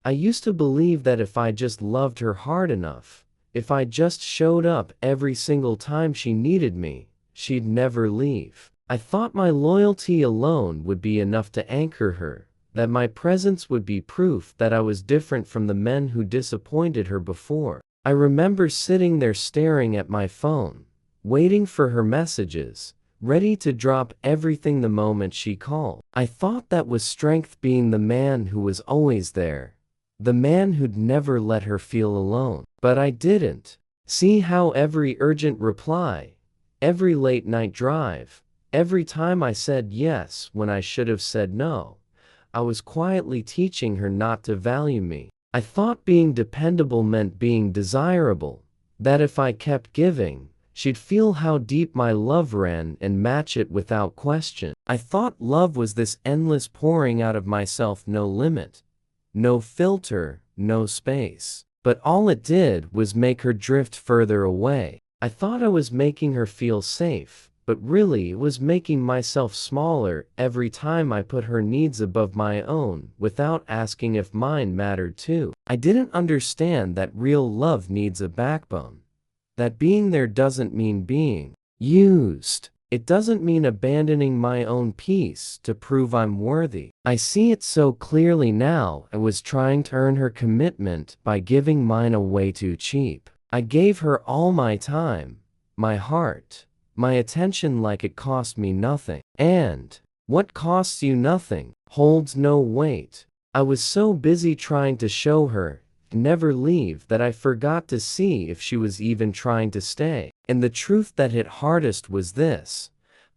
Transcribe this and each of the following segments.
I used to believe that if I just loved her hard enough, if I just showed up every single time she needed me, she'd never leave. I thought my loyalty alone would be enough to anchor her, that my presence would be proof that I was different from the men who disappointed her before. I remember sitting there staring at my phone, waiting for her messages, ready to drop everything the moment she called. I thought that was strength, being the man who was always there, the man who'd never let her feel alone. But I didn't see how every urgent reply, every late night drive, every time I said yes when I should have said no, I was quietly teaching her not to value me. I thought being dependable meant being desirable, that if I kept giving, she'd feel how deep my love ran and match it without question. I thought love was this endless pouring out of myself, no limit, no filter, no space. But all it did was make her drift further away. I thought I was making her feel safe, but really it was making myself smaller every time I put her needs above my own without asking if mine mattered too. I didn't understand that real love needs a backbone. That being there doesn't mean being used. It doesn't mean abandoning my own peace to prove I'm worthy. I see it so clearly now. I was trying to earn her commitment by giving mine away too cheap. I gave her all my time, my heart, my attention, like it cost me nothing. And what costs you nothing holds no weight. I was so busy trying to show her never leave that I forgot to see if she was even trying to stay. And the truth that hit hardest was this: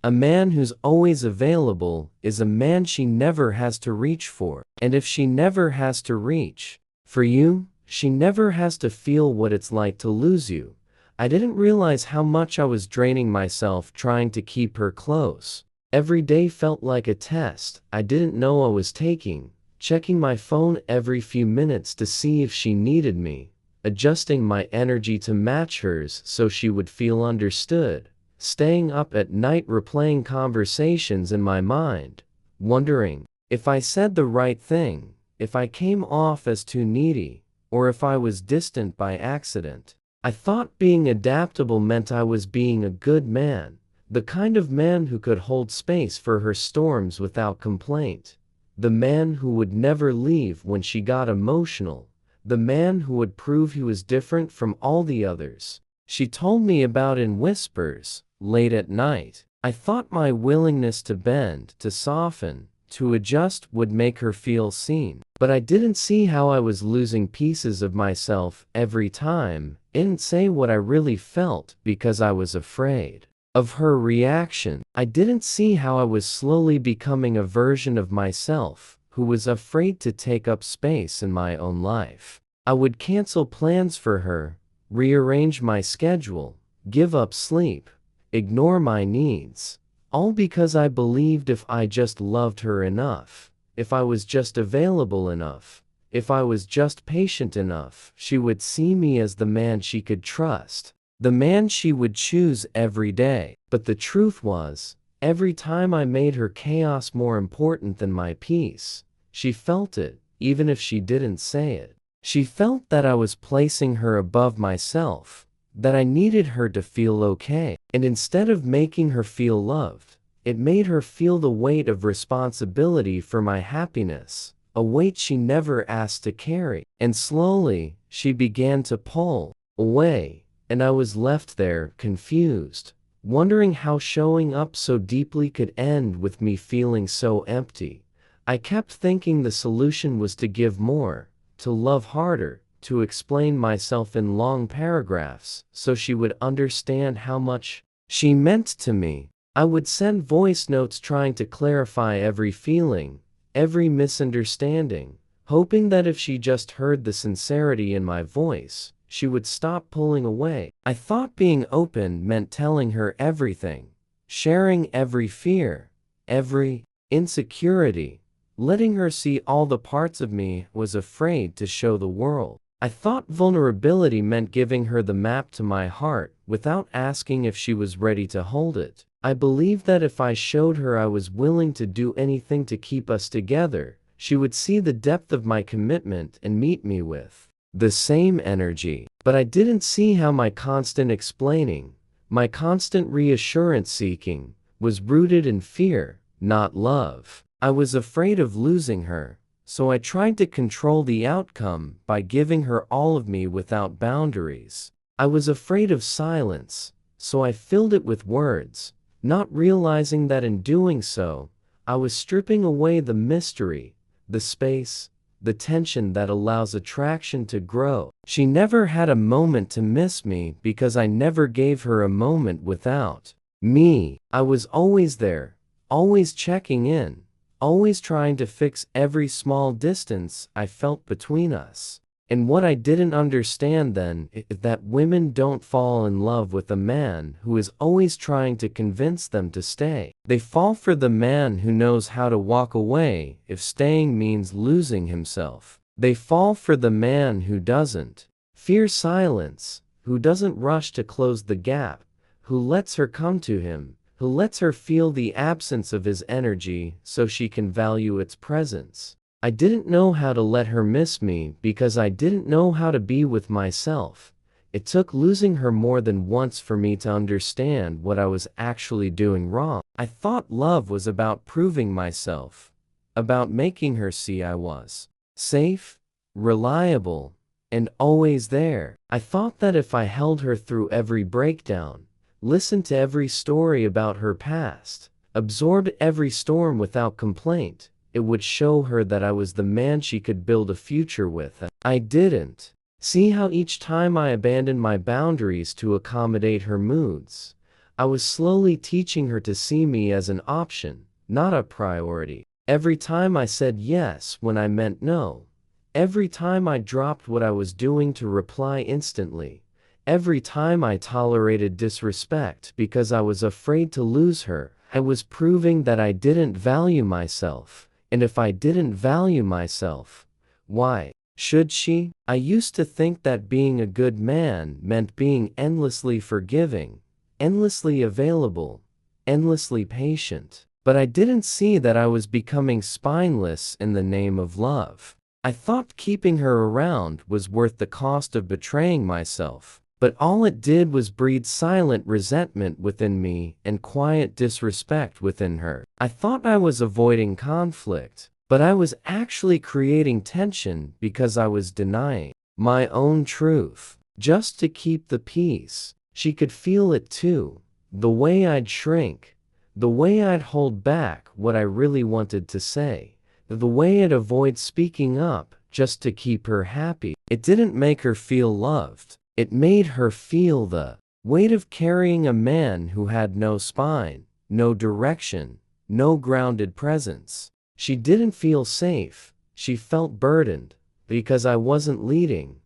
a man who's always available is a man she never has to reach for. And if she never has to reach for you, she never has to feel what it's like to lose you. I didn't realize how much I was draining myself trying to keep her close. Every day felt like a test I didn't know I was taking, checking my phone every few minutes to see if she needed me, adjusting my energy to match hers so she would feel understood, staying up at night replaying conversations in my mind, wondering if I said the right thing, if I came off as too needy, or if I was distant by accident. I thought being adaptable meant I was being a good man, the kind of man who could hold space for her storms without complaint, the man who would never leave when she got emotional, the man who would prove he was different from all the others she told me about in whispers, late at night. I thought my willingness to bend, to soften, to adjust would make her feel seen. But I didn't see how I was losing pieces of myself every time. I didn't say what I really felt because I was afraid of her reaction. I didn't see how I was slowly becoming a version of myself who was afraid to take up space in my own life. I would cancel plans for her, rearrange my schedule, give up sleep, ignore my needs, all because I believed if I just loved her enough, if I was just available enough, if I was just patient enough, she would see me as the man she could trust, the man she would choose every day. But the truth was, every time I made her chaos more important than my peace, she felt it, even if she didn't say it. She felt that I was placing her above myself, that I needed her to feel okay. And instead of making her feel loved, it made her feel the weight of responsibility for my happiness, a weight she never asked to carry. And slowly, she began to pull away, and I was left there, confused, wondering how showing up so deeply could end with me feeling so empty. I kept thinking the solution was to give more, to love harder, to explain myself in long paragraphs so she would understand how much she meant to me. I would send voice notes trying to clarify every feeling, every misunderstanding, hoping that if she just heard the sincerity in my voice, she would stop pulling away. I thought being open meant telling her everything, sharing every fear, every insecurity, letting her see all the parts of me I was afraid to show the world. I thought vulnerability meant giving her the map to my heart without asking if she was ready to hold it. I believed that if I showed her I was willing to do anything to keep us together, she would see the depth of my commitment and meet me with the same energy. But I didn't see how my constant explaining, my constant reassurance seeking, was rooted in fear, not love. I was afraid of losing her, so I tried to control the outcome by giving her all of me without boundaries. I was afraid of silence, so I filled it with words, not realizing that in doing so, I was stripping away the mystery, the space, the tension that allows attraction to grow. She never had a moment to miss me because I never gave her a moment without me. I was always there, always checking in, always trying to fix every small distance I felt between us. And what I didn't understand then is that women don't fall in love with a man who is always trying to convince them to stay. They fall for the man who knows how to walk away if staying means losing himself. They fall for the man who doesn't fear silence, who doesn't rush to close the gap, who lets her come to him, who lets her feel the absence of his energy so she can value its presence. I didn't know how to let her miss me because I didn't know how to be with myself. It took losing her more than once for me to understand what I was actually doing wrong. I thought love was about proving myself, about making her see I was safe, reliable, and always there. I thought that if I held her through every breakdown, listened to every story about her past, absorbed every storm without complaint, it would show her that I was the man she could build a future with. I didn't. See how each time I abandoned my boundaries to accommodate her moods, I was slowly teaching her to see me as an option, not a priority. Every time I said yes when I meant no, every time I dropped what I was doing to reply instantly, every time I tolerated disrespect because I was afraid to lose her, I was proving that I didn't value myself. And if I didn't value myself, why should she? I used to think that being a good man meant being endlessly forgiving, endlessly available, endlessly patient. But I didn't see that I was becoming spineless in the name of love. I thought keeping her around was worth the cost of betraying myself. But all it did was breed silent resentment within me and quiet disrespect within her. I thought I was avoiding conflict, but I was actually creating tension because I was denying my own truth, just to keep the peace. She could feel it too, the way I'd shrink, the way I'd hold back what I really wanted to say, the way I'd avoid speaking up just to keep her happy. It didn't make her feel loved. It made her feel the weight of carrying a man who had no spine, no direction, no grounded presence. She didn't feel safe. She felt burdened because I wasn't leading.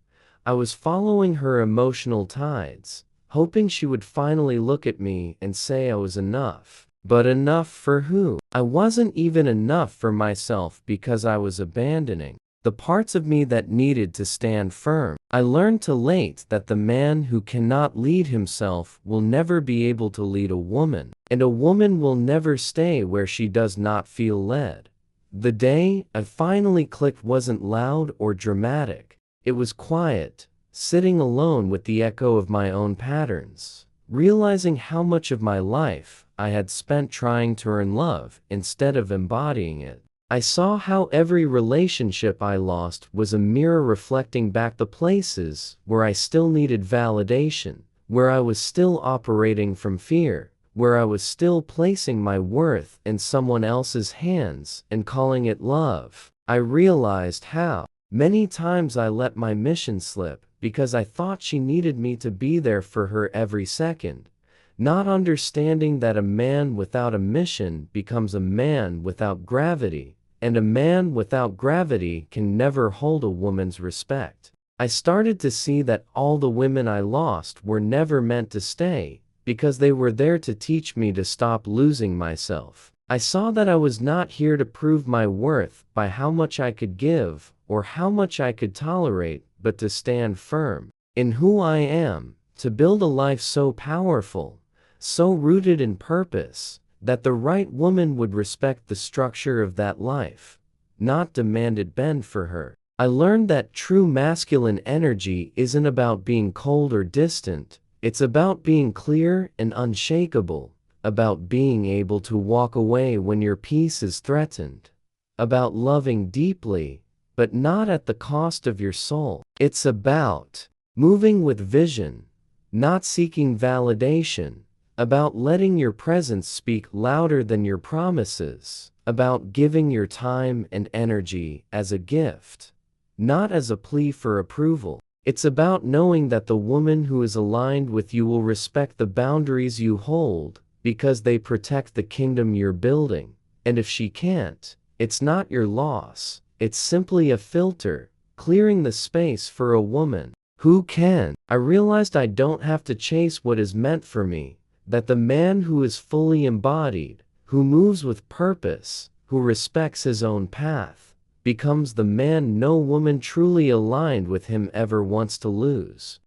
I was following her emotional tides, hoping she would finally look at me and say I was enough. But enough for who? I wasn't even enough for myself because I was abandoning the parts of me that needed to stand firm. I learned too late that the man who cannot lead himself will never be able to lead a woman, and a woman will never stay where she does not feel led. The day I finally clicked wasn't loud or dramatic. It was quiet, sitting alone with the echo of my own patterns, realizing how much of my life I had spent trying to earn love instead of embodying it. I saw how every relationship I lost was a mirror reflecting back the places where I still needed validation, where I was still operating from fear, where I was still placing my worth in someone else's hands and calling it love. I realized how many times I let my mission slip because I thought she needed me to be there for her every second, not understanding that a man without a mission becomes a man without gravity. And a man without gravity can never hold a woman's respect. I started to see that all the women I lost were never meant to stay, because they were there to teach me to stop losing myself. I saw that I was not here to prove my worth by how much I could give or how much I could tolerate, but to stand firm in who I am, to build a life so powerful, so rooted in purpose, that the right woman would respect the structure of that life, not demanded bend for her. I learned that true masculine energy isn't about being cold or distant. It's about being clear and unshakable, about being able to walk away when your peace is threatened, about loving deeply, but not at the cost of your soul. It's about moving with vision, not seeking validation, about letting your presence speak louder than your promises, about giving your time and energy as a gift, not as a plea for approval. It's about knowing that the woman who is aligned with you will respect the boundaries you hold because they protect the kingdom you're building. And if she can't, it's not your loss. It's simply a filter, clearing the space for a woman who can. I realized I don't have to chase what is meant for me, that the man who is fully embodied, who moves with purpose, who respects his own path, becomes the man no woman truly aligned with him ever wants to lose.